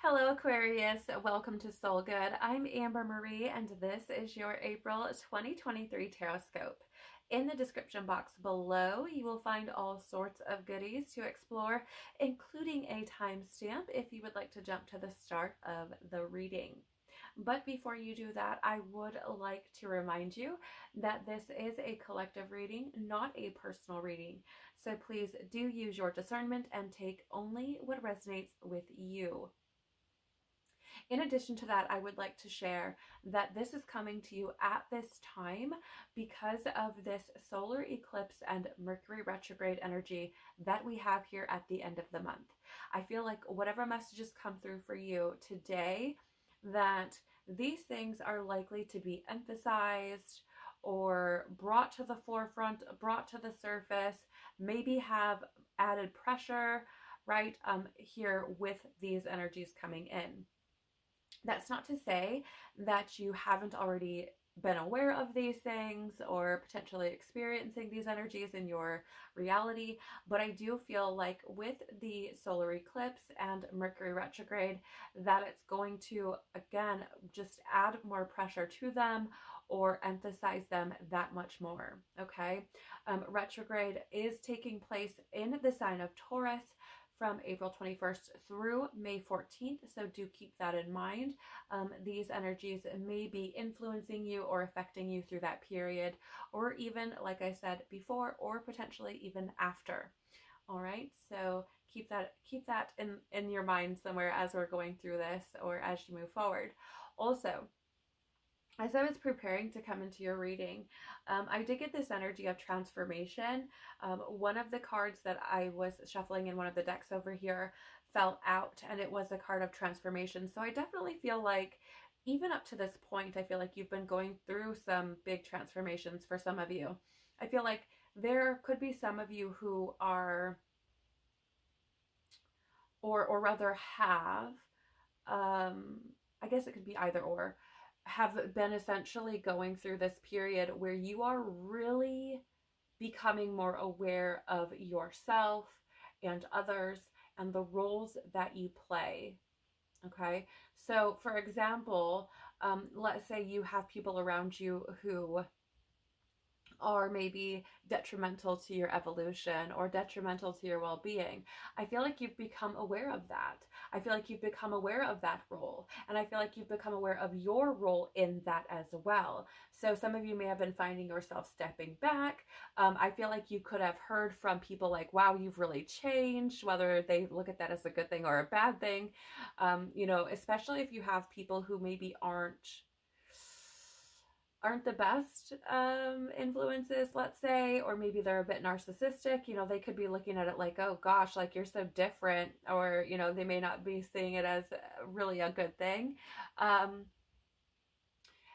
Hello Aquarius, welcome to Soul Good. I'm Amber Marie and this is your April 2023 Tarotscope. In the description box below, you will find all sorts of goodies to explore, including a timestamp if you would like to jump to the start of the reading. But before you do that, I would like to remind you that this is a collective reading, not a personal reading. So please do use your discernment and take only what resonates with you. In addition to that, I would like to share that this is coming to you at this time because of this solar eclipse and Mercury retrograde energy that we have here at the end of the month. I feel like whatever messages come through for you today, that these things are likely to be emphasized or brought to the forefront, brought to the surface, maybe have added pressure, right, here with these energies coming in. That's not to say that you haven't already been aware of these things or potentially experiencing these energies in your reality, but I do feel like with the solar eclipse and Mercury retrograde that it's going to, again, just add more pressure to them or emphasize them that much more, okay? Retrograde is taking place in the sign of Taurus from April 21st through May 14th, so do keep that in mind. These energies may be influencing you or affecting you through that period, or even, like I said before, or potentially even after. All right, so keep that in your mind somewhere as we're going through this or as you move forward. Also, as I was preparing to come into your reading, I did get this energy of transformation. One of the cards that I was shuffling in one of the decks over here fell out, and it was a card of transformation. So I definitely feel like, even up to this point, I feel like you've been going through some big transformations for some of you. I feel like there could be some of you who are, or rather have, I guess it could be either or, have been essentially going through this period where you are really becoming more aware of yourself and others and the roles that you play. Okay, so for example, let's say you have people around you who are maybe detrimental to your evolution or detrimental to your well-being. I feel like you've become aware of that. I feel like you've become aware of that role, and I feel like you've become aware of your role in that as well. So some of you may have been finding yourself stepping back. I feel like you could have heard from people like, wow, you've really changed, whether they look at that as a good thing or a bad thing. You know, especially if you have people who maybe aren't the best influences, let's say, or maybe they're a bit narcissistic. You know, they could be looking at it like, oh gosh, like you're so different, or, you know, they may not be seeing it as really a good thing.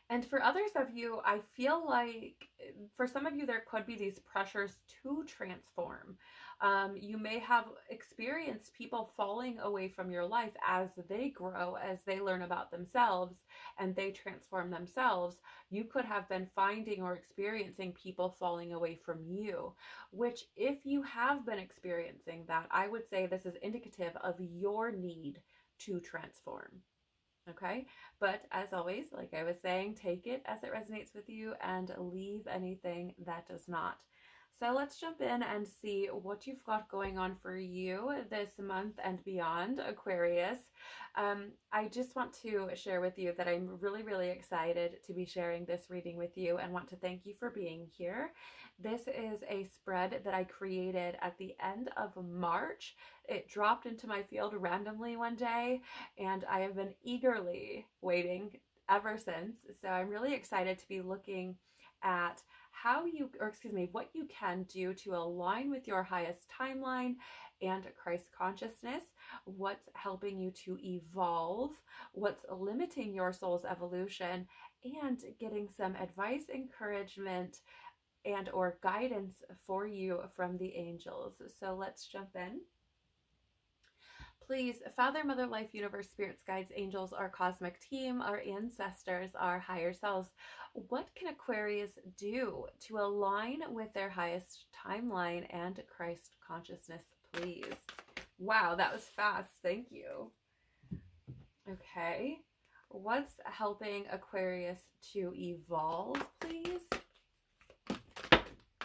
And for others of you, I feel like for some of you, there could be these pressures to transform. You may have experienced people falling away from your life as they grow, as they learn about themselves and they transform themselves. You could have been finding or experiencing people falling away from you, which, if you have been experiencing that, I would say this is indicative of your need to transform. Okay, but as always, like I was saying, take it as it resonates with you and leave anything that does not. So let's jump in and see what you've got going on for you this month and beyond, Aquarius. I just want to share with you that I'm really, really excited to be sharing this reading with you and want to thank you for being here. This is a spread that I created at the end of March. It dropped into my field randomly one day, and I have been eagerly waiting ever since. So I'm really excited to be looking at what you can do to align with your highest timeline and Christ consciousness, what's helping you to evolve, what's limiting your soul's evolution, and getting some advice, encouragement, and or guidance for you from the angels. So let's jump in. Please, Father, Mother, Life, Universe, Spirits, Guides, Angels, our cosmic team, our ancestors, our higher selves, what can Aquarius do to align with their highest timeline and Christ consciousness, please? Wow, that was fast. Thank you. Okay. What's helping Aquarius to evolve, please?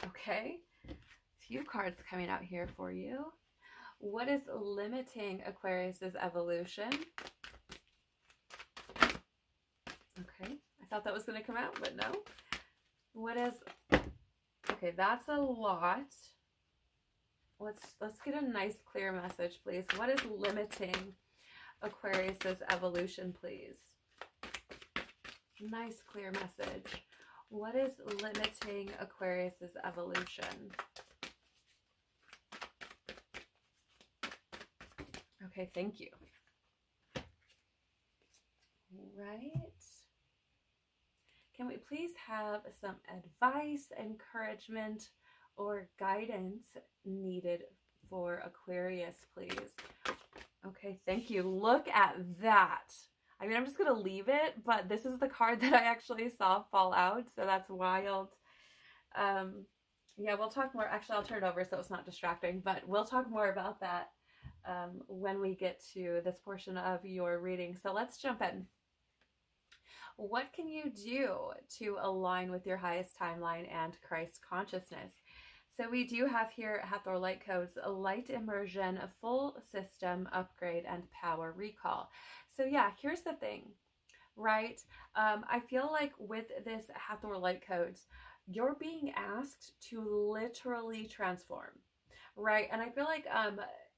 Okay. A few cards coming out here for you. What is limiting Aquarius's evolution? Okay. I thought that was going to come out, but no. What is... Okay, that's a lot. Let's get a nice clear message, please. What is limiting Aquarius's evolution, please? Nice clear message. What is limiting Aquarius's evolution? Okay, thank you. Right. Can we please have some advice, encouragement, or guidance needed for Aquarius, please? Okay, thank you. Look at that. I mean, I'm just going to leave it, but this is the card that I actually saw fall out, so that's wild. Yeah, we'll talk more. Actually, I'll turn it over so it's not distracting, but we'll talk more about that when we get to this portion of your reading. So let's jump in. What can you do to align with your highest timeline and Christ consciousness? So we do have here Hathor Light Codes, a light immersion, a full system upgrade, and power recall. So yeah, here's the thing, right? I feel like with this Hathor Light Codes, you're being asked to literally transform, right? And I feel like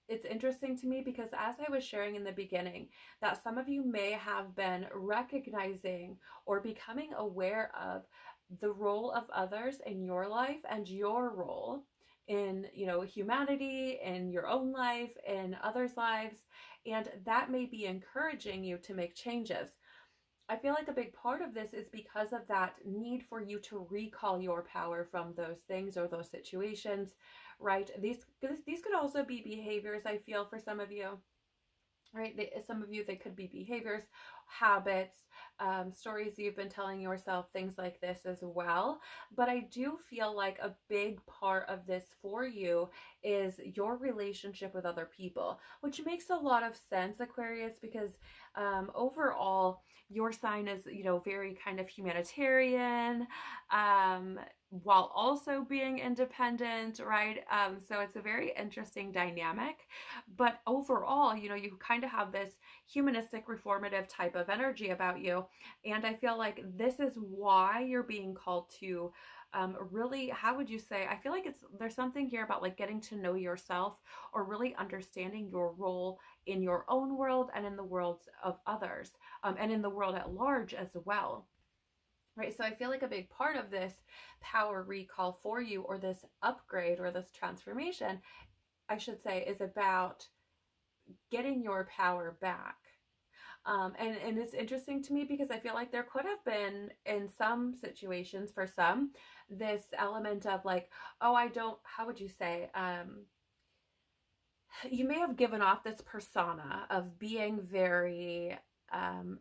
it's interesting to me because as I was sharing in the beginning, that some of you may have been recognizing or becoming aware of the role of others in your life and your role in, you know, humanity, in your own life, in others' lives, and that may be encouraging you to make changes. I feel like a big part of this is because of that need for you to recall your power from those things or those situations, right? These could also be behaviors, I feel, for some of you, right? Some of you, they could be behaviors, habits, stories you've been telling yourself, things like this as well. But I do feel like a big part of this for you is your relationship with other people, which makes a lot of sense, Aquarius, because overall, your sign is, you know, very kind of humanitarian, while also being independent, right? So it's a very interesting dynamic. But overall, you know, you kind of have this humanistic, reformative type of energy about you. And I feel like this is why you're being called to really, how would you say, I feel like there's something here about like getting to know yourself or really understanding your role in your own world and in the worlds of others, and in the world at large as well. Right, so I feel like a big part of this power recall for you, or this upgrade or this transformation, I should say, is about getting your power back. And it's interesting to me because I feel like there could have been, in some situations, for some, this element of like, oh, how would you say, you may have given off this persona of being very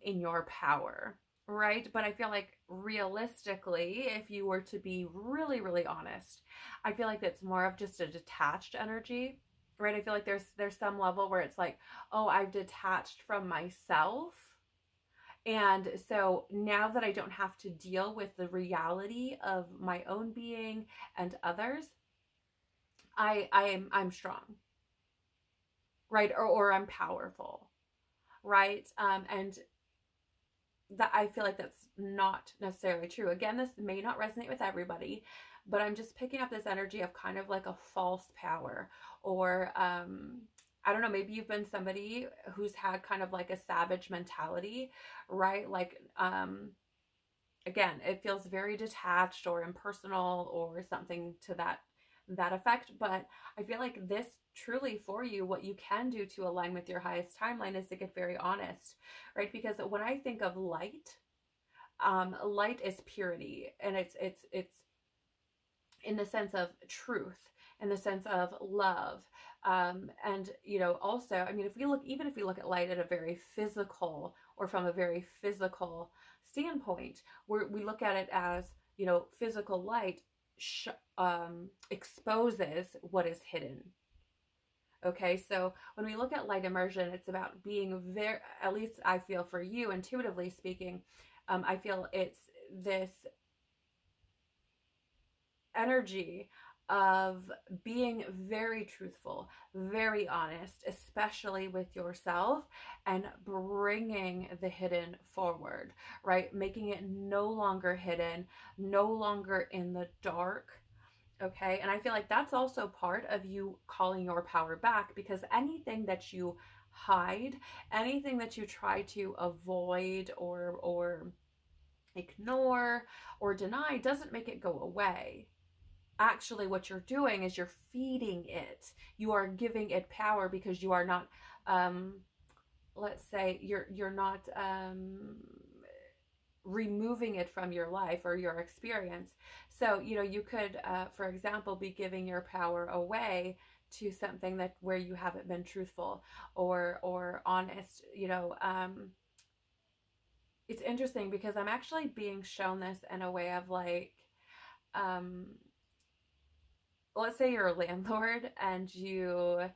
in your power, right? But I feel like realistically, if you were to be really, really honest, I feel like it's more of just a detached energy, right? I feel like there's some level where it's like, oh, I've detached from myself. And so now that I don't have to deal with the reality of my own being and others, I'm strong, right? Or I'm powerful, right? And that, I feel like that's not necessarily true. Again, this may not resonate with everybody, but I'm just picking up this energy of kind of like a false power, or I don't know, maybe you've been somebody who's had kind of like a savage mentality, right? Like, again, it feels very detached or impersonal or something to that effect. But I feel like this truly for you, what you can do to align with your highest timeline is to get very honest, right? Because when I think of light, light is purity, and it's in the sense of truth, in the sense of love. And, you know, also, I mean, even if we look at light at a very physical, or from a very physical standpoint, we look at it as, you know, physical light exposes what is hidden, Okay, so when we look at light immersion, it's about being very, at least I feel for you, intuitively speaking, I feel it's this energy of being very truthful, very honest, especially with yourself, and bringing the hidden forward, right? Making it no longer hidden, no longer in the dark. Okay. And I feel like that's also part of you calling your power back, because anything that you hide, anything that you try to avoid or ignore or deny doesn't make it go away. Actually, what you're doing is you're feeding it. You are giving it power, because you are not, let's say you're not removing it from your life or your experience. So, you know, you could, for example, be giving your power away to something that where you haven't been truthful or honest. You know, it's interesting because I'm actually being shown this in a way of like, let's say you're a landlord and you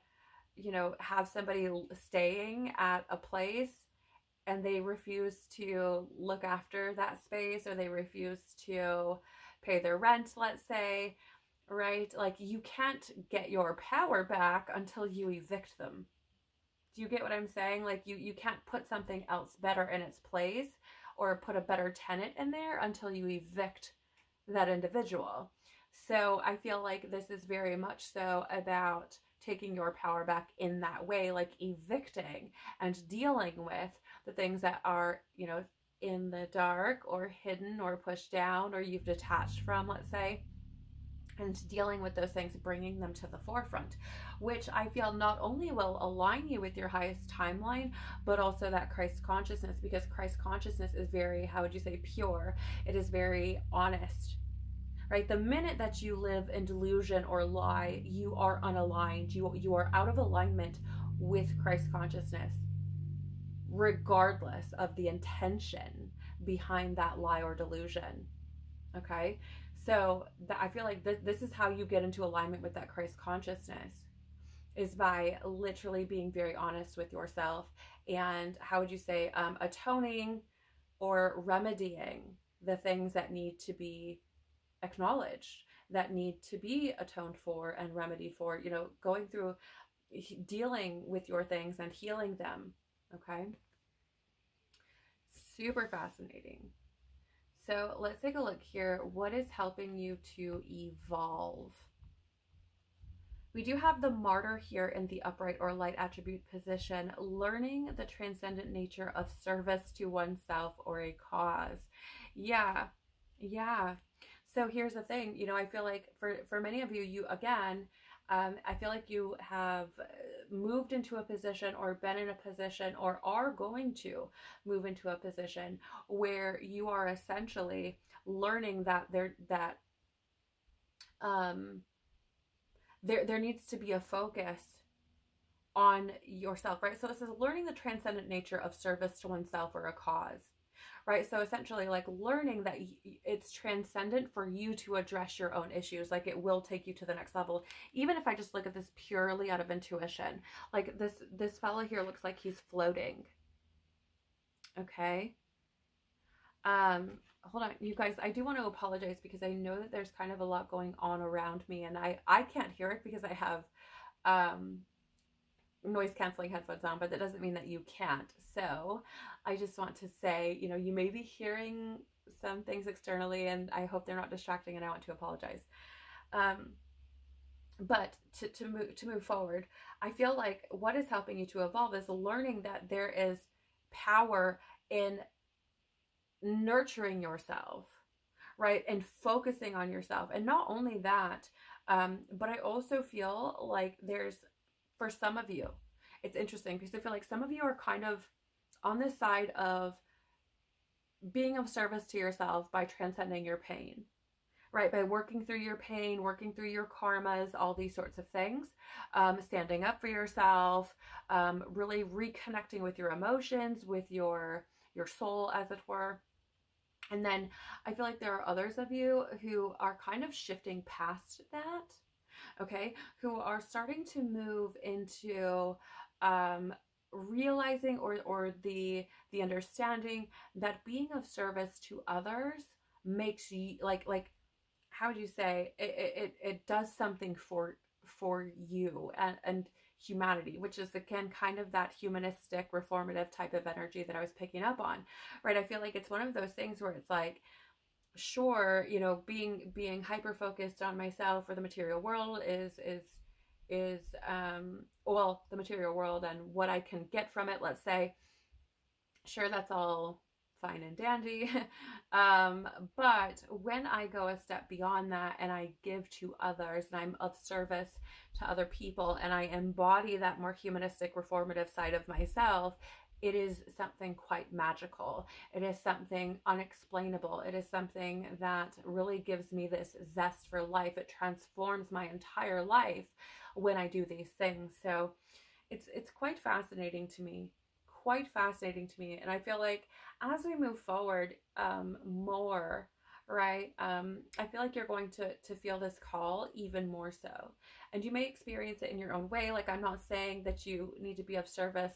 know, have somebody staying at a place and they refuse to look after that space, or they refuse to pay their rent, let's say, right? Like, you can't get your power back until you evict them. Do you get what I'm saying? Like, you can't put something else better in its place or put a better tenant in there until you evict that individual. So I feel like this is very much so about taking your power back in that way, like evicting and dealing with the things that are, you know, in the dark or hidden or pushed down or you've detached from, let's say, and dealing with those things, bringing them to the forefront, which I feel not only will align you with your highest timeline, but also that Christ consciousness, because Christ consciousness is very, how would you say, pure. It is very honest, right? The minute that you live in delusion or lie, you are unaligned. You are out of alignment with Christ consciousness, regardless of the intention behind that lie or delusion. Okay, so I feel like this is how you get into alignment with that Christ consciousness, is by literally being very honest with yourself and, how would you say, atoning or remedying the things that need to be acknowledged, that need to be atoned for and remedied for, you know, going through dealing with your things and healing them. Okay, super fascinating. So let's take a look here. What is helping you to evolve? We do have the martyr here in the upright or light attribute position, learning the transcendent nature of service to oneself or a cause. Yeah. So here's the thing, you know, I feel like for many of you, again, I feel like you have moved into a position or been in a position or are going to move into a position where you are essentially learning that there needs to be a focus on yourself, right? So this is learning the transcendent nature of service to oneself or a cause. Right. So essentially, like, learning that it's transcendent for you to address your own issues. Like, it will take you to the next level. Even if I just look at this purely out of intuition, like this fellow here looks like he's floating. Okay. Hold on, you guys, I do want to apologize because I know that there's kind of a lot going on around me, and I can't hear it because I have noise canceling headphones on, but that doesn't mean that you can't. So I just want to say, you know, you may be hearing some things externally, and I hope they're not distracting, and I want to apologize. But to move forward, I feel like what is helping you to evolve is learning that there is power in nurturing yourself, right? And focusing on yourself. And not only that, but I also feel like there's, for some of you, it's interesting because I feel like some of you are kind of on this side of being of service to yourself by transcending your pain, right? By working through your pain, working through your karmas, all these sorts of things, standing up for yourself, really reconnecting with your emotions, with your soul, as it were. And then I feel like there are others of you who are kind of shifting past that. okay, who are starting to move into realizing or the understanding that being of service to others makes you like how would you say it does something for you and humanity, which is again kind of that humanistic reformative type of energy that I was picking up on, right? I feel like it's one of those things where it's like, sure, you know, being hyper focused on myself or the material world is well, the material world and what I can get from it, let's say, sure, that's all fine and dandy. But when I go a step beyond that and I give to others and I'm of service to other people and I embody that more humanistic reformative side of myself, it is something quite magical. It is something unexplainable. It is something that really gives me this zest for life. It transforms my entire life when I do these things. So it's quite fascinating to me. Quite fascinating to me. And I feel like as we move forward more, right, I feel like you're going to feel this call even more so. And you may experience it in your own way. Like, I'm not saying that you need to be of service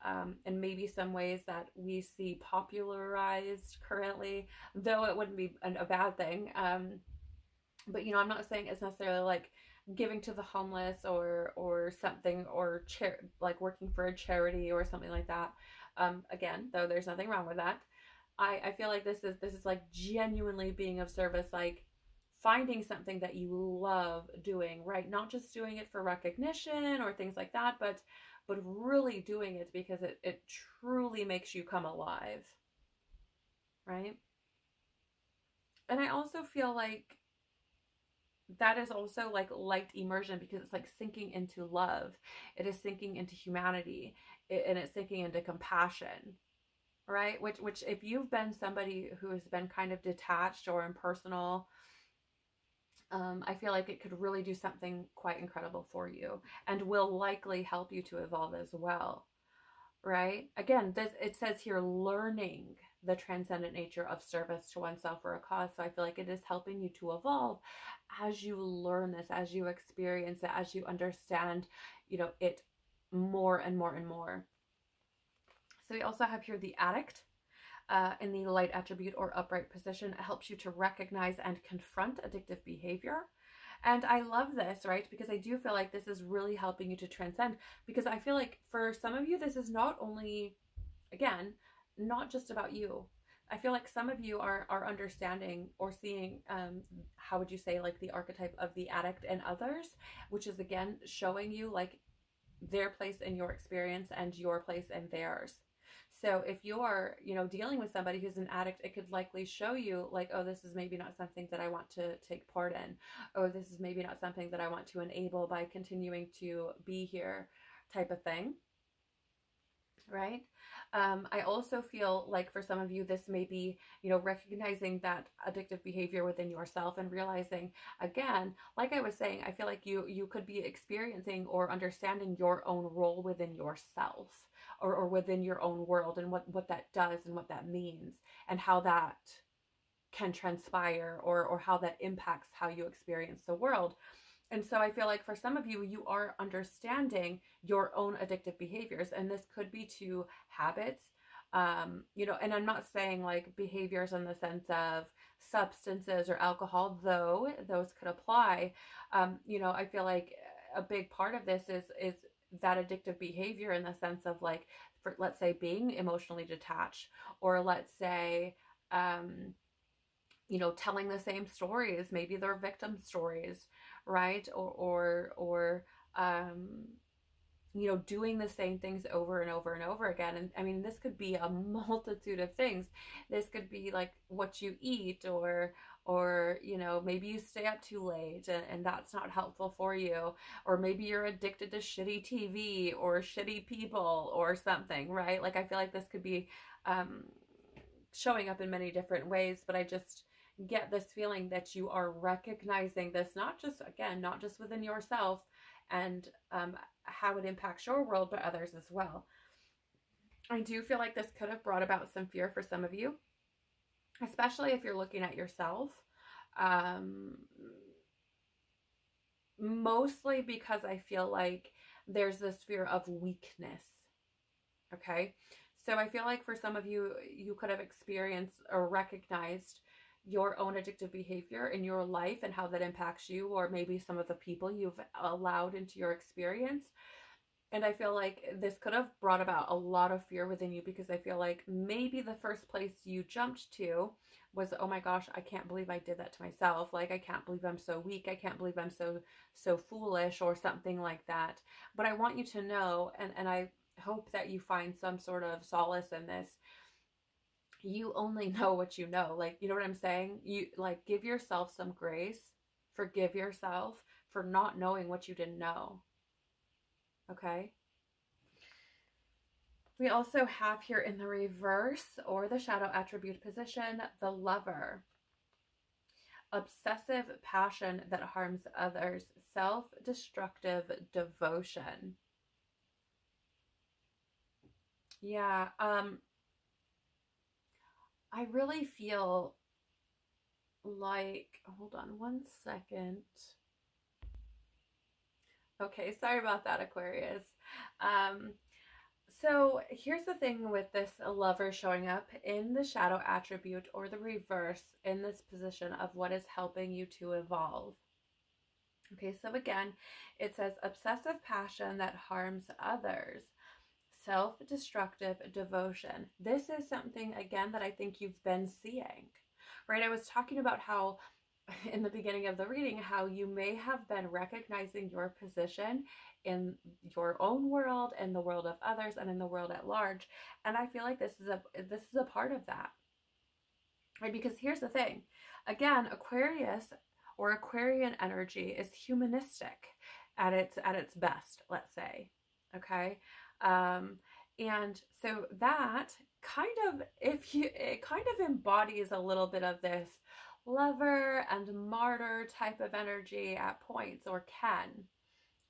and maybe some ways that we see popularized currently, though it wouldn't be a bad thing. But, you know, I'm not saying it's necessarily like giving to the homeless or something, or like working for a charity or something like that. Again, though there's nothing wrong with that. I feel like this is like genuinely being of service, like finding something that you love doing, right? Not just doing it for recognition or things like that, but really doing it because it truly makes you come alive, right? And I also feel like that is also like light immersion, because it's like sinking into love. It is sinking into humanity, and it's sinking into compassion, right? Which if you've been somebody who has been kind of detached or impersonal, I feel like it could really do something quite incredible for you and will likely help you to evolve as well, right? Again, it says here, learning the transcendent nature of service to oneself or a cause. So I feel like it is helping you to evolve as you learn this, as you experience it, as you understand, you know, it more and more and more. So we also have here the addict. In the light attribute or upright position. It helps you to recognize and confront addictive behavior. And I love this, right? Because I do feel like this is really helping you to transcend, because I feel like for some of you, this is not only, again, not just about you. I feel like some of you are understanding or seeing, how would you say, like the archetype of the addict and others, which is again showing you like their place in your experience and your place in theirs. So if you're, you know, dealing with somebody who's an addict, it could likely show you like, oh, this is maybe not something that I want to take part in. Oh, this is maybe not something that I want to enable by continuing to be here, type of thing. Right? I also feel like for some of you, this may be, you know, recognizing that addictive behavior within yourself and realizing, again, like I was saying, I feel like you could be experiencing or understanding your own role within yourself or within your own world, and what that does and what that means and how that can transpire or how that impacts how you experience the world. And so I feel like for some of you, you are understanding your own addictive behaviors, and this could be to habits, you know, and I'm not saying like behaviors in the sense of substances or alcohol, though those could apply. You know, I feel like a big part of this is that addictive behavior in the sense of like, for, let's say, being emotionally detached, or let's say, you know, telling the same stories, maybe they're victim stories, right? Or you know, doing the same things over and over and over again. And I mean, this could be a multitude of things. This could be like what you eat, or you know, maybe you stay up too late and that's not helpful for you, or maybe you're addicted to shitty TV or shitty people or something, right? Like I feel like this could be showing up in many different ways, but I just get this feeling that you are recognizing this, not just within yourself and how it impacts your world, but others as well. I do feel like this could have brought about some fear for some of you, especially if you're looking at yourself. mostly because I feel like there's this fear of weakness. Okay. So I feel like for some of you, you could have experienced or recognized your own addictive behavior in your life and how that impacts you, or maybe some of the people you've allowed into your experience. And I feel like this could have brought about a lot of fear within you, because I feel like maybe the first place you jumped to was, oh my gosh, I can't believe I did that to myself. Like, I can't believe I'm so weak. I can't believe I'm so foolish, or something like that. But I want you to know, and I hope that you find some sort of solace in this. You only know what you know. Like, you know what I'm saying? You, like, give yourself some grace. Forgive yourself for not knowing what you didn't know. Okay? We also have here in the reverse, or the shadow attribute position, the Lover. Obsessive passion that harms others. Self-destructive devotion. Yeah, I really feel like, hold on one second. Okay, sorry about that, Aquarius. So here's the thing with this Lover showing up in the shadow attribute, or the reverse, in this position of what is helping you to evolve. Okay, so again, it says obsessive passion that harms others. Self-destructive devotion. This is something, again, that I think you've been seeing, right? I was talking about how in the beginning of the reading, how you may have been recognizing your position in your own world, in the world of others, and in the world at large. And I feel like this is a part of that, right? Because here's the thing, again, Aquarius or Aquarian energy is humanistic at its best, let's say. Okay. And so that kind of, it kind of embodies a little bit of this Lover and martyr type of energy at points, or can.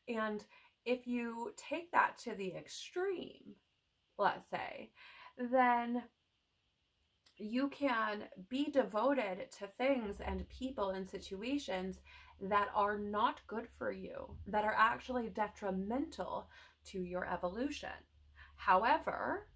And if you take that to the extreme, let's say, then you can be devoted to things and people and situations that are not good for you, that are actually detrimental to your evolution. However,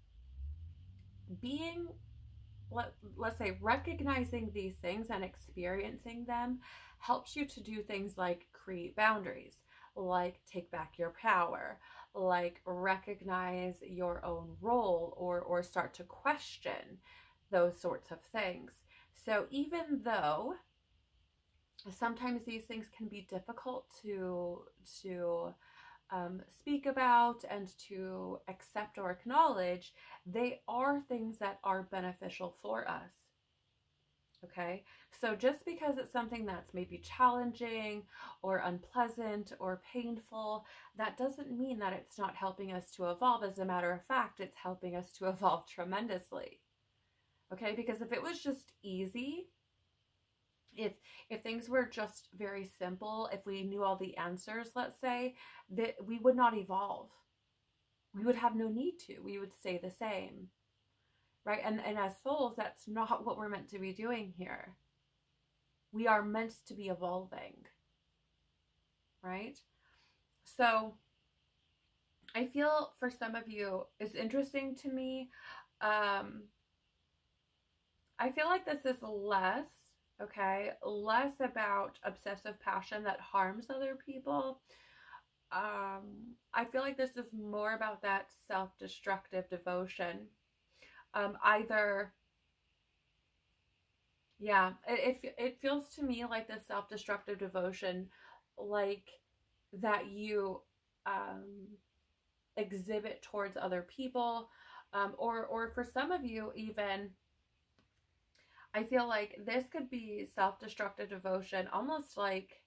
let's say recognizing these things and experiencing them helps you to do things like create boundaries, like take back your power, like recognize your own role, or start to question those sorts of things. So even though sometimes these things can be difficult to speak about and to accept or acknowledge, they are things that are beneficial for us. Okay, so just because it's something that's maybe challenging or unpleasant or painful, that doesn't mean that it's not helping us to evolve. As a matter of fact, it's helping us to evolve tremendously. Okay, because if it was just easy, if things were just very simple, if we knew all the answers, let's say, that we would not evolve. We would have no need to. We would stay the same. Right? And as souls, that's not what we're meant to be doing here. We are meant to be evolving. Right? So I feel for some of you, it's interesting to me. I feel like this is less about obsessive passion that harms other people. I feel like this is more about that self-destructive devotion. It feels to me like this self-destructive devotion, like that you exhibit towards other people, or for some of you even, I feel like this could be self-destructive devotion, almost like,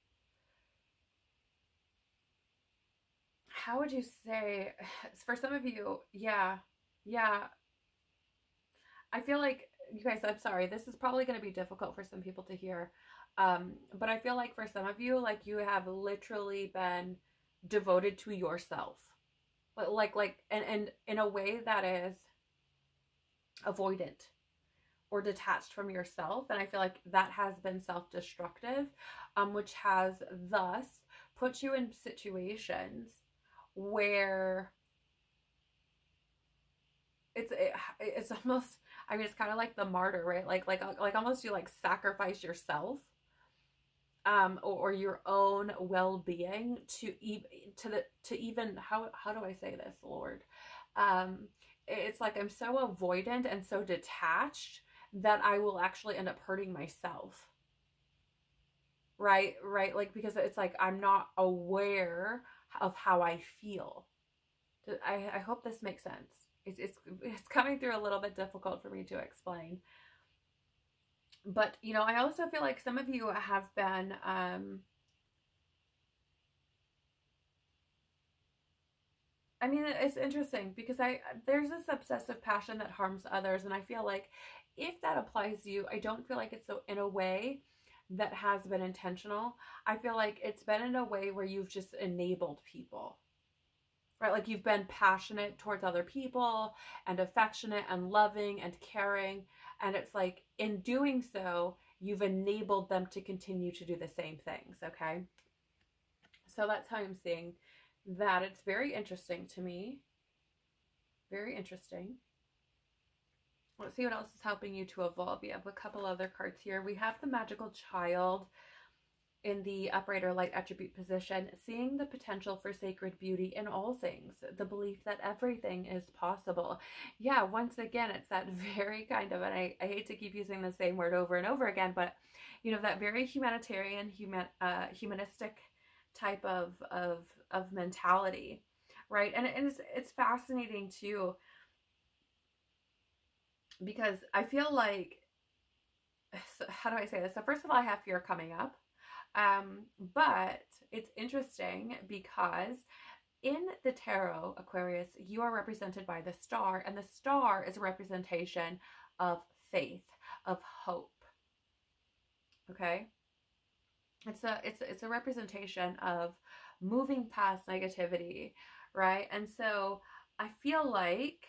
how would you say, for some of you, yeah. I feel like, you guys, I'm sorry, this is probably going to be difficult for some people to hear, but I feel like for some of you, like, you have literally been devoted to yourself, but and in a way that is avoidant or detached from yourself. And I feel like that has been self-destructive, which has thus put you in situations where it's almost, I mean, it's kind of like the martyr, right? Like almost you like sacrifice yourself, or your own well-being to even how do I say this, Lord? It's like I'm so avoidant and so detached that I will actually end up hurting myself. Right? Like, because it's like I'm not aware of how I feel. I hope this makes sense. It's coming through a little bit difficult for me to explain. But, you know, I also feel like some of you have been, I mean, it's interesting because there's this obsessive passion that harms others. And I feel like if that applies to you, I don't feel like it's so in a way that has been intentional. I feel like it's been in a way where you've just enabled people, right? Like you've been passionate towards other people and affectionate and loving and caring. And it's like in doing so, you've enabled them to continue to do the same things. Okay. So that's how I'm seeing that. It's very interesting to me. Very interesting. Let's see what else is helping you to evolve. We have a couple other cards here. We have the Magical Child in the upright or light attribute position, seeing the potential for sacred beauty in all things, the belief that everything is possible. Yeah, once again, it's that very kind of, and I hate to keep using the same word over and over again, but you know, that very humanitarian, humanistic type of mentality, right? And it's fascinating too, because I feel like, how do I say this? So first of all, I have fear coming up. But it's interesting because in the tarot, Aquarius, you are represented by the star, and the star is a representation of faith, of hope. Okay? It's a representation of moving past negativity, right? And so I feel like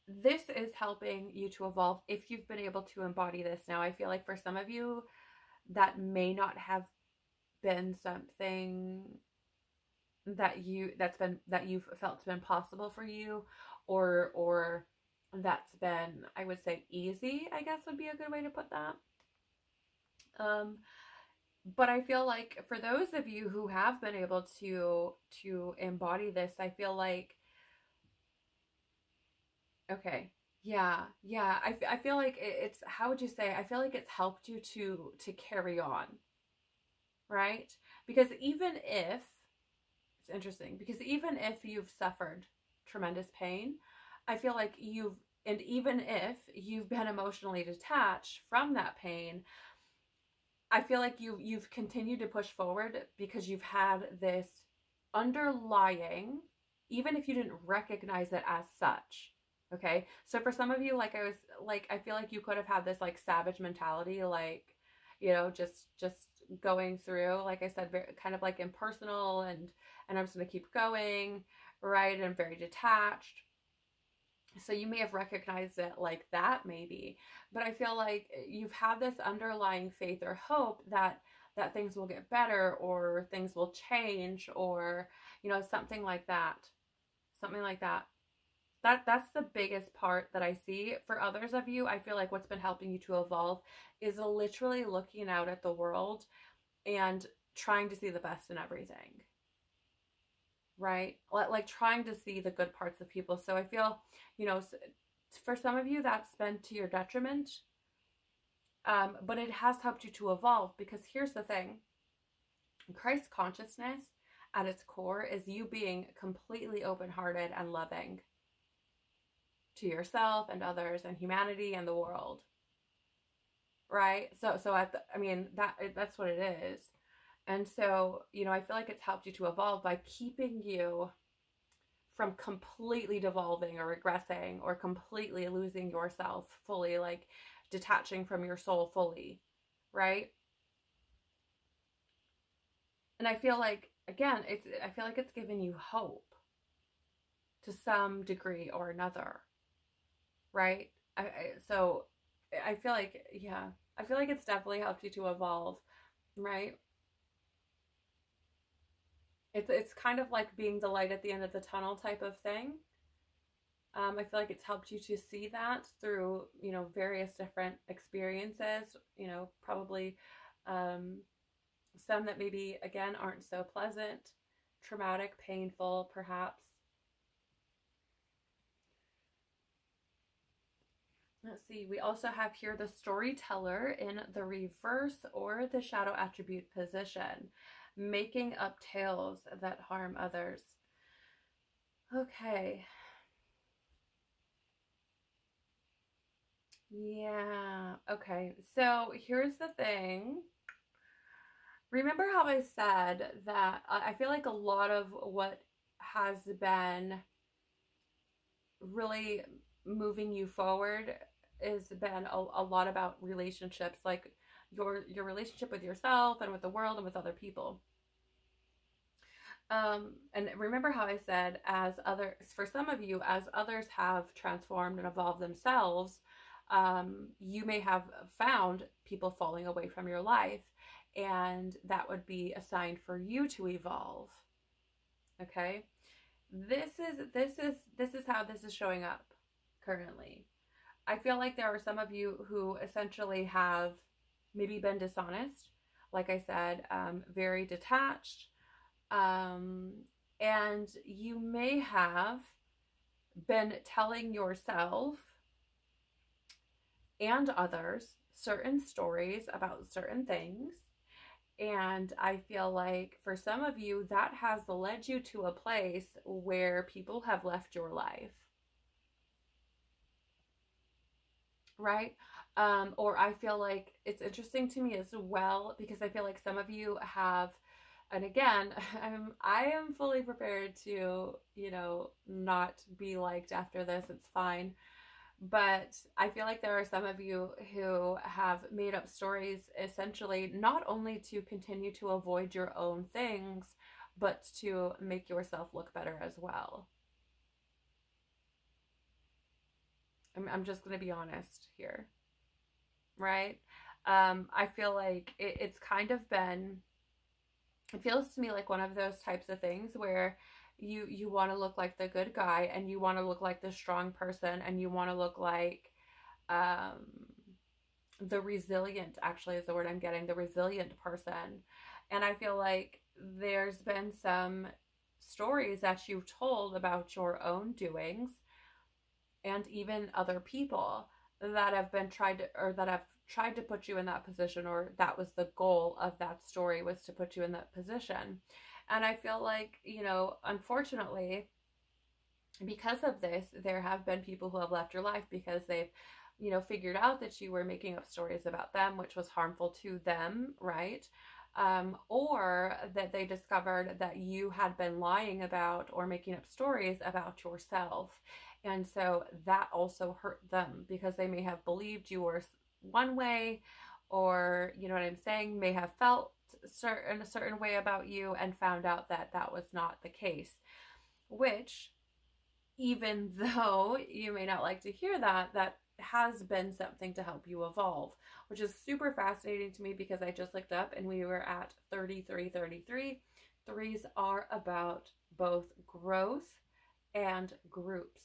this is helping you to evolve if you've been able to embody this. Now, I feel like for some of you, that may not have been something that you've felt been possible for you, or that's been, I would say, easy, I guess would be a good way to put that. But I feel like for those of you who have been able to embody this, I feel like, okay, yeah. I feel like it's, how would you say? I feel like it's helped you to carry on, right? Because even if, it's interesting, because even if you've suffered tremendous pain, I feel like even if you've been emotionally detached from that pain, I feel like you've continued to push forward because you've had this underlying, even if you didn't recognize it as such. Okay, so for some of you, I feel like you could have had this like savage mentality, like, you know, just going through, like I said, very, kind of like impersonal, and I'm just going to keep going, right? And very detached. So you may have recognized it like that, maybe, but I feel like you've had this underlying faith or hope that things will get better, or things will change, or, you know, something like that. That's the biggest part that I see. For others of you, I feel like what's been helping you to evolve is literally looking out at the world and trying to see the best in everything, right? Like trying to see the good parts of people. So I feel, you know, for some of you, that's been to your detriment, but it has helped you to evolve, because here's the thing. Christ consciousness at its core is you being completely open-hearted and loving to yourself and others and humanity and the world, right? So I mean, that's what it is. And so, you know, I feel like it's helped you to evolve by keeping you from completely devolving or regressing, or completely losing yourself fully, like detaching from your soul fully, right? And I feel like, again, I feel like it's given you hope to some degree or another, right? So I feel like, yeah, I feel like it's definitely helped you to evolve, right? It's kind of like being the light at the end of the tunnel type of thing. I feel like it's helped you to see that through, you know, various different experiences, you know, probably some that maybe, again, aren't so pleasant, traumatic, painful, perhaps. Let's see, we also have here the storyteller in the reverse or the shadow attribute position, making up tales that harm others. Okay. Yeah, okay. So here's the thing. Remember how I said that I feel like a lot of what has been really moving you forward has been a lot about relationships, like your relationship with yourself and with the world and with other people. And remember how I said, as others, for some of you, as others have transformed and evolved themselves, you may have found people falling away from your life, and that would be a sign for you to evolve. Okay, this is how this is showing up currently. I feel like there are some of you who essentially have maybe been dishonest, like I said, very detached, and you may have been telling yourself and others certain stories about certain things. And I feel like for some of you, that has led you to a place where people have left your life. Right? Or I feel like it's interesting to me as well, because I feel like some of you have, and again, I am fully prepared to, you know, not be liked after this. It's fine. But I feel like there are some of you who have made up stories essentially not only to continue to avoid your own things, but to make yourself look better as well. I'm just going to be honest here, right? I feel like it's kind of been, it feels to me like one of those types of things where you want to look like the good guy, and you want to look like the strong person, and you want to look like the resilient, actually is the word I'm getting, the resilient person. And I feel like there's been some stories that you've told about your own doings and even other people that have been tried to, or that have tried to put you in that position, or that was the goal of that story, was to put you in that position. And I feel like, you know, unfortunately, because of this, there have been people who have left your life because they've, you know, figured out that you were making up stories about them, which was harmful to them, right? Or that they discovered that you had been lying about or making up stories about yourself. And so that also hurt them, because they may have believed you were one way, or, you know what I'm saying, may have felt a certain way about you and found out that that was not the case. Which, even though you may not like to hear that, that has been something to help you evolve, which is super fascinating to me, because I just looked up and we were at 3333. Threes are about both growth and groups.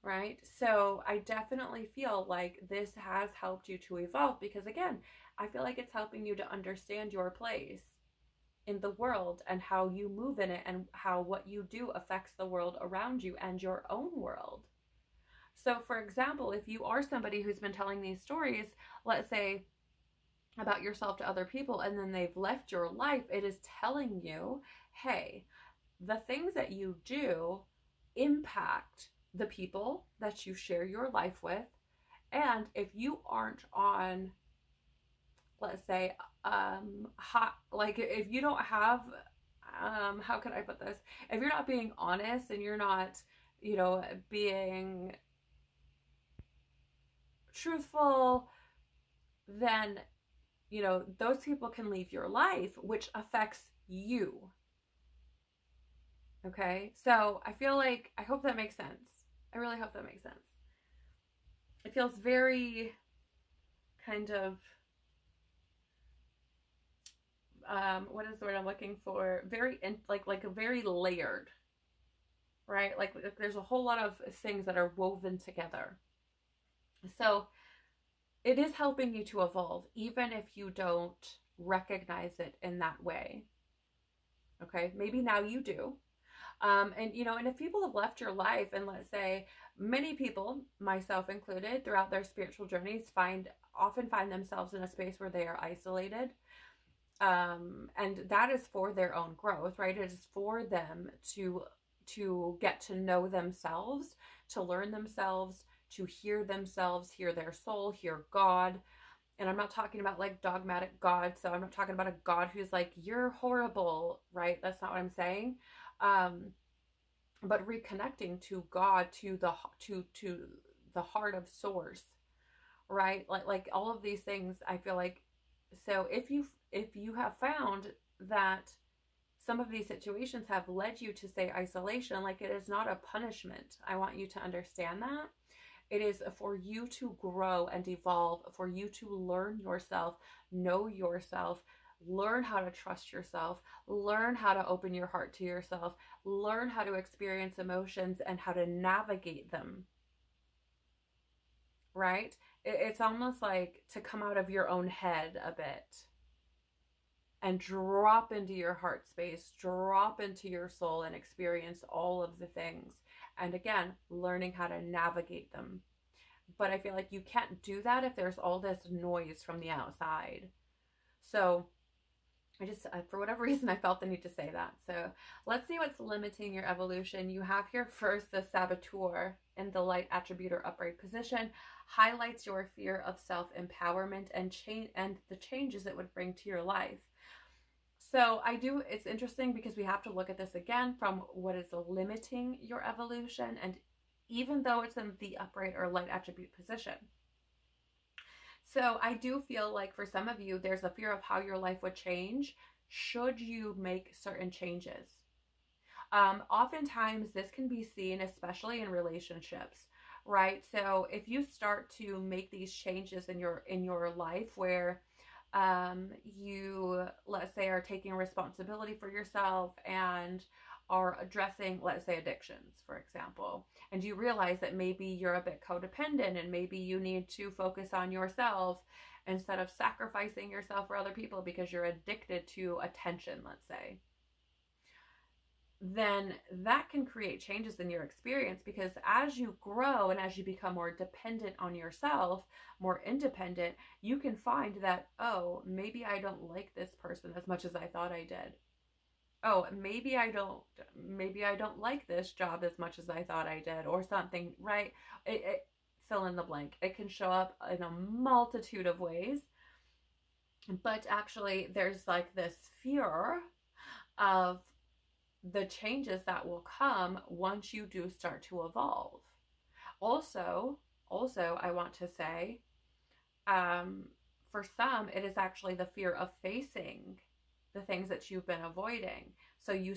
Right? So I definitely feel like this has helped you to evolve, because again, I feel like it's helping you to understand your place in the world and how you move in it, and how what you do affects the world around you and your own world. So for example, if you are somebody who's been telling these stories, let's say about yourself to other people, and then they've left your life, it is telling you, hey, the things that you do impact the people that you share your life with. And if you aren't on, let's say, hot, like if you don't have, how can I put this? If you're not being honest, and you're not, you know, being truthful, then, you know, those people can leave your life, which affects you. Okay, so I feel like, I hope that makes sense. I really hope that makes sense. It feels very kind of what is the word I'm looking for? Very, like a very layered, right? Like there's a whole lot of things that are woven together. So it is helping you to evolve, even if you don't recognize it in that way. Okay, maybe now you do. And you know, and if people have left your life, and let's say many people, myself included, throughout their spiritual journeys often find themselves in a space where they are isolated. And that is for their own growth, right? It is for them to get to know themselves, to learn themselves, to hear themselves, hear their soul, hear God. And I'm not talking about like dogmatic God. So I'm not talking about a God who's like, you're horrible, right? That's not what I'm saying. But reconnecting to God, to the heart of source, right? Like all of these things, I feel like. So if you have found that some of these situations have led you to say isolation, like it is not a punishment. I want you to understand that. It is for you to grow and evolve, for you to learn yourself, know yourself, learn how to trust yourself, learn how to open your heart to yourself, learn how to experience emotions and how to navigate them, right? It's almost like to come out of your own head a bit and drop into your heart space, drop into your soul and experience all of the things. And again, learning how to navigate them. But I feel like you can't do that if there's all this noise from the outside. So I just, for whatever reason, I felt the need to say that. So let's see what's limiting your evolution. You have here first the Saboteur in the light attribute or upright position, highlights your fear of self-empowerment and the changes it would bring to your life. So it's interesting because we have to look at this again from what is limiting your evolution, and even though it's in the upright or light attribute position. So I do feel like for some of you, there's a fear of how your life would change should you make certain changes. Oftentimes this can be seen, especially in relationships, right? So if you start to make these changes in your life where you, let's say, are taking responsibility for yourself and are addressing, let's say, addictions, for example, and you realize that maybe you're a bit codependent and maybe you need to focus on yourself instead of sacrificing yourself for other people because you're addicted to attention, let's say, then that can create changes in your experience, because as you grow and as you become more dependent on yourself, more independent, you can find that, oh, maybe I don't like this person as much as I thought I did. Oh, maybe I don't like this job as much as I thought I did, or something, right? Fill in the blank. It can show up in a multitude of ways, but actually there's like this fear of the changes that will come once you do start to evolve. Also, I want to say, for some, it is actually the fear of facing the things that you've been avoiding. So you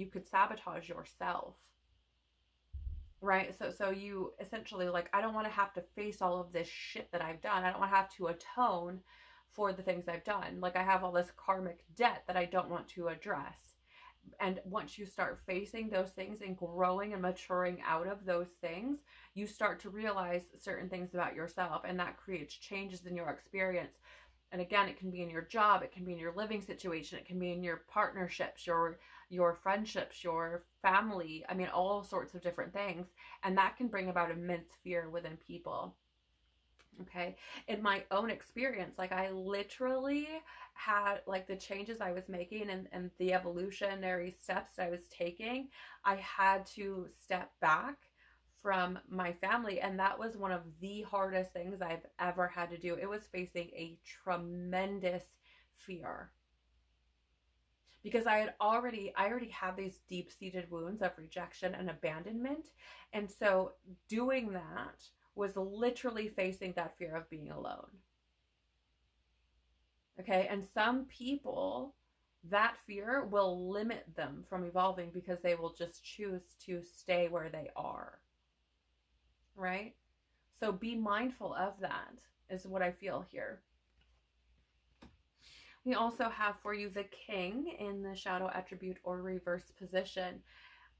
could sabotage yourself, right? So you essentially, like, I don't want to have to face all of this shit that I've done. I don't want to have to atone for the things I've done. Like, I have all this karmic debt that I don't want to address. And once you start facing those things and growing and maturing out of those things, you start to realize certain things about yourself, and that creates changes in your experience. And again, it can be in your job, it can be in your living situation, it can be in your partnerships, your friendships, your family. I mean, all sorts of different things. And that can bring about immense fear within people. Okay. In my own experience, like, I literally had, like, the changes I was making and the evolutionary steps that I was taking, I had to step back from my family, and that was one of the hardest things I've ever had to do. It was facing a tremendous fear because I already had these deep-seated wounds of rejection and abandonment, and so doing that was literally facing that fear of being alone. Okay, and some people, that fear will limit them from evolving because they will just choose to stay where they are. Right? So be mindful of that, is what I feel here. We also have for you the King in the shadow attribute or reverse position.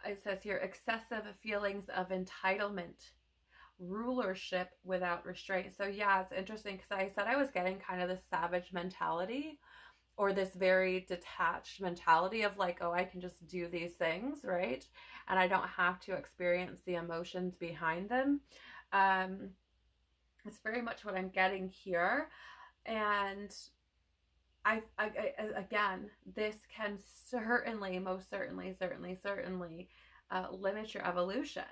It says here, excessive feelings of entitlement, rulership without restraint. So yeah, it's interesting because I said I was getting kind of this savage mentality, or this very detached mentality of like, oh, I can just do these things, right? And I don't have to experience the emotions behind them. It's very much what I'm getting here. And again, this can certainly, most certainly, limit your evolution,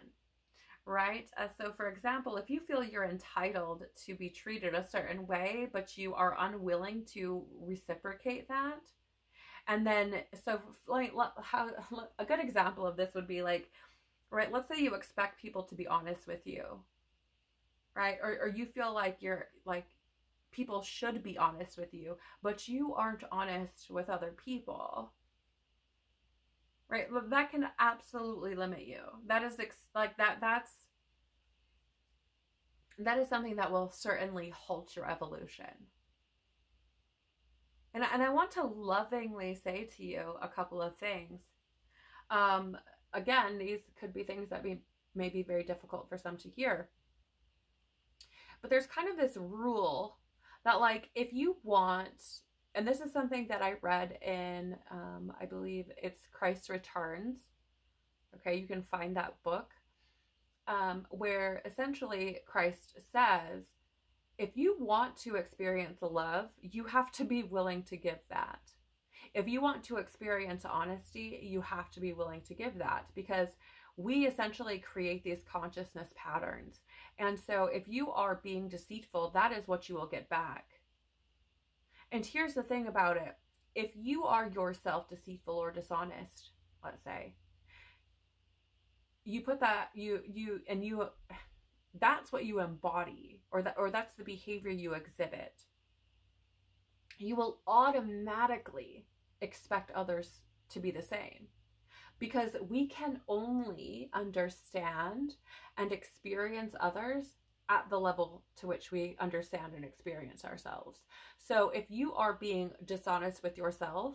right? So for example, if you feel you're entitled to be treated a certain way, but you are unwilling to reciprocate that, and then, so like, how a good example of this would be like, right, let's say you expect people to be honest with you, right? Or you feel like you're like, people should be honest with you, but you aren't honest with other people, right? That can absolutely limit you. That is like that is something that will certainly halt your evolution. And I want to lovingly say to you a couple of things. Again, these could be things that may be very difficult for some to hear. But there's kind of this rule that, like, if you want, and this is something that I read in, I believe it's Christ Returns. Okay, you can find that book, where essentially Christ says, if you want to experience love, you have to be willing to give that. If you want to experience honesty, you have to be willing to give that, because we essentially create these consciousness patterns. And so if you are being deceitful, that is what you will get back. And here's the thing about it. If you are yourself deceitful or dishonest, let's say, you put that, that's what you embody, or that's the behavior you exhibit. You will automatically expect others to be the same, because we can only understand and experience others at the level to which we understand and experience ourselves. So if you are being dishonest with yourself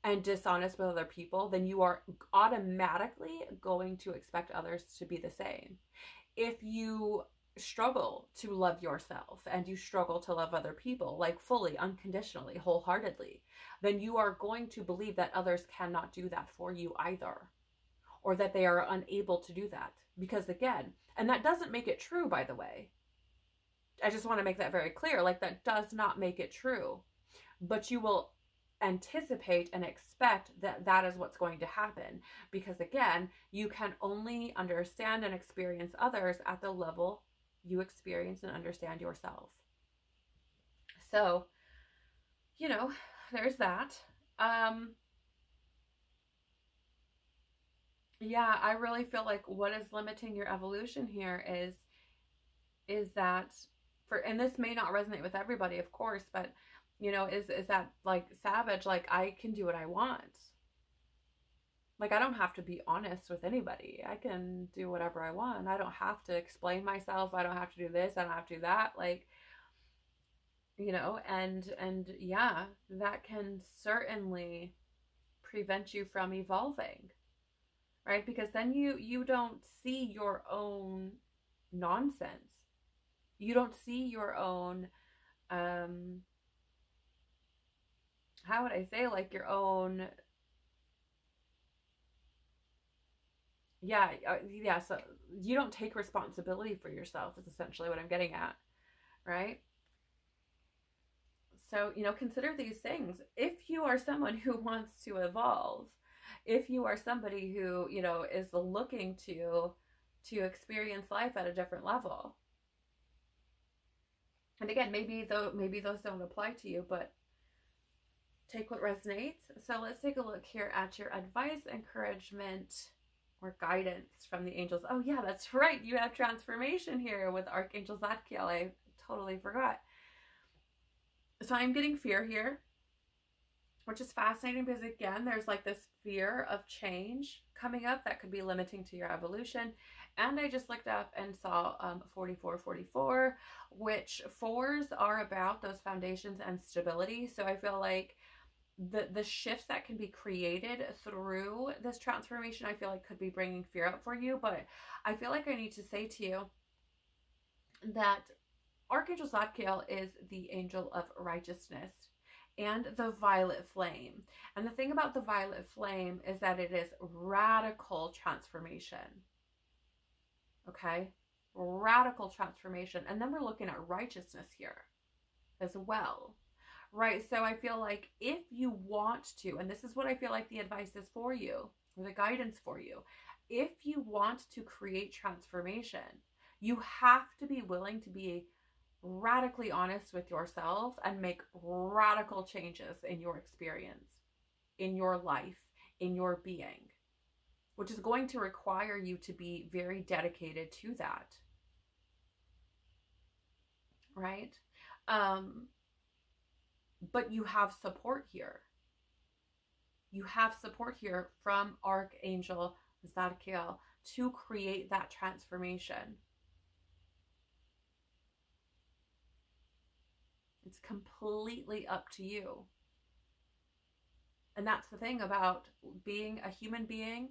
and dishonest with other people, then you are automatically going to expect others to be the same. If you struggle to love yourself and you struggle to love other people, like fully, unconditionally, wholeheartedly, then you are going to believe that others cannot do that for you either, or that they are unable to do that. Because again, and that doesn't make it true, by the way. I just want to make that very clear. Like, that does not make it true. But you will anticipate and expect that that is what's going to happen. Because again, you can only understand and experience others at the level you experience and understand yourself. So, you know, there's that. Yeah, I really feel like what is limiting your evolution here is that, and this may not resonate with everybody, of course, but you know, is that like savage, like I can do what I want. Like, I don't have to be honest with anybody. I can do whatever I want. I don't have to explain myself. I don't have to do this. I don't have to do that. Like, you know, and yeah, that can certainly prevent you from evolving, right? Because then you don't see your own nonsense. You don't see your own, how would I say, like your own, yeah, so you don't take responsibility for yourself is essentially what I'm getting at, right? So, you know, consider these things. If you are someone who wants to evolve, if you are somebody who, you know, is looking to experience life at a different level, and again, maybe those don't apply to you, but take what resonates. So let's take a look here at your advice, encouragement, or guidance from the angels. Oh yeah, that's right. You have transformation here with Archangel Zadkiel. I totally forgot. So I'm getting fear here. which is fascinating because, again, there's like this fear of change coming up that could be limiting to your evolution. And I just looked up and saw 4444, which fours are about those foundations and stability. So I feel like the shifts that can be created through this transformation, I feel like could be bringing fear up for you. But I feel like I need to say to you that Archangel Zadkiel is the angel of righteousness and the violet flame. And the thing about the violet flame is that it is radical transformation. Okay? Radical transformation. And then we're looking at righteousness here as well. Right? So I feel like if you want to, and this is what I feel like the advice is for you, or the guidance for you, if you want to create transformation, you have to be willing to be radically honest with yourself and make radical changes in your experience, in your life, in your being, which is going to require you to be very dedicated to that. Right? But you have support here. You have support here from Archangel Zadkiel to create that transformation. It's completely up to you. And that's the thing about being a human being,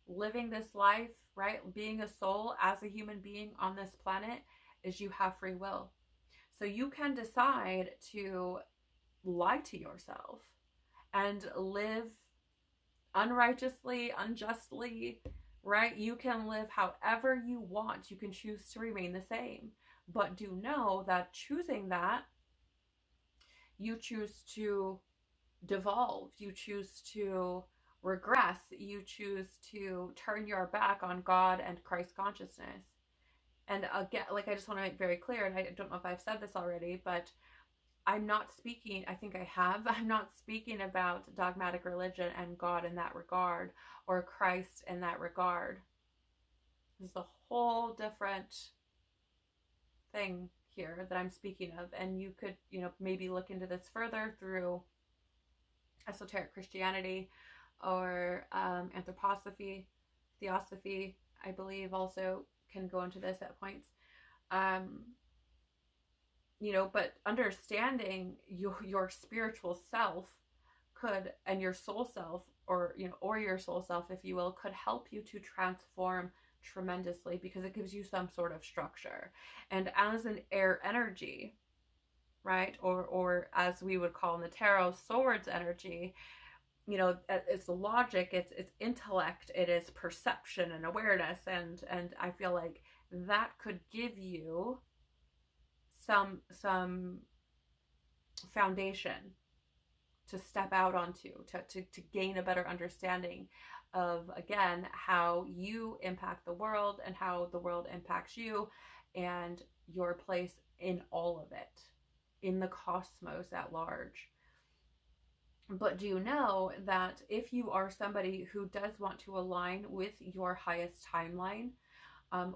living this life, right? Being a soul as a human being on this planet, is you have free will. So you can decide to lie to yourself and live unrighteously, unjustly, right? You can live however you want. You can choose to remain the same. But do know that choosing that, you choose to devolve, you choose to regress, you choose to turn your back on God and Christ consciousness. And again, like, I just want to make very clear, and I don't know if I've said this already, but I'm not speaking, I think I have, I'm not speaking about dogmatic religion and God in that regard, or Christ in that regard. This is a whole different thing here that I'm speaking of, and you could, you know, maybe look into this further through esoteric Christianity or anthroposophy, theosophy, I believe also can go into this at points. You know, but understanding your spiritual self could, and your soul self, or, you know, or your soul self, if you will, could help you to transform tremendously, because it gives you some sort of structure. And as an air energy, right, or as we would call in the tarot, swords energy, you know, it's logic, it's intellect, it is perception and awareness, and I feel like that could give you some foundation to step out onto, to gain a better understanding of, again, how you impact the world and how the world impacts you, and your place in all of it, in the cosmos at large. But do know that if you are somebody who does want to align with your highest timeline,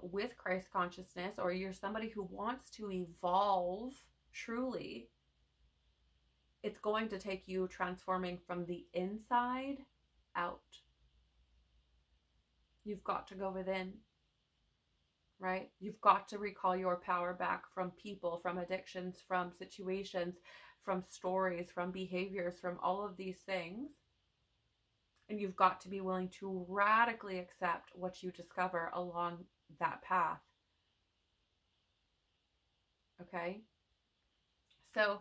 with Christ consciousness, or you're somebody who wants to evolve truly, it's going to take you transforming from the inside out. You've got to go within, right? You've got to recall your power back from people, from addictions, from situations, from stories, from behaviors, from all of these things. And you've got to be willing to radically accept what you discover along that path. Okay? So,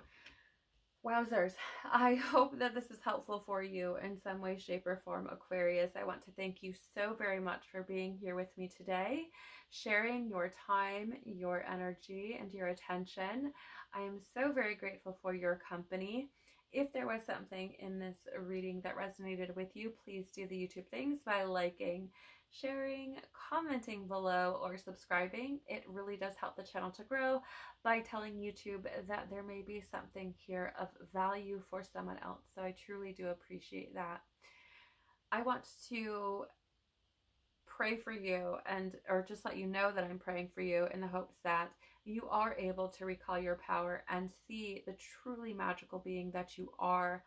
wowzers, I hope that this is helpful for you in some way, shape, or form, Aquarius. I want to thank you so very much for being here with me today, sharing your time, your energy, and your attention. I am so very grateful for your company. If there was something in this reading that resonated with you, please do the YouTube things by liking, sharing, commenting below, or subscribing. It really does help the channel to grow by telling YouTube that there may be something here of value for someone else. So I truly do appreciate that. I want to pray for you, or just let you know that I'm praying for you, in the hopes that you are able to recall your power and see the truly magical being that you are,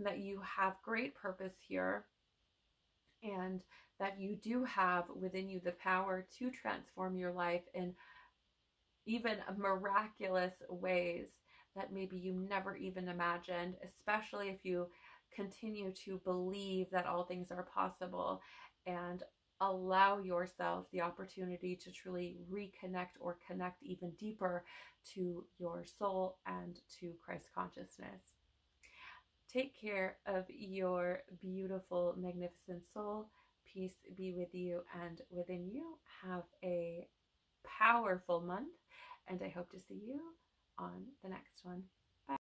that you have great purpose here, and that you do have within you the power to transform your life in even miraculous ways that maybe you never even imagined, especially if you continue to believe that all things are possible and allow yourself the opportunity to truly reconnect or connect even deeper to your soul and to Christ consciousness. Take care of your beautiful, magnificent soul. Peace be with you and within you. Have a powerful month, and I hope to see you on the next one.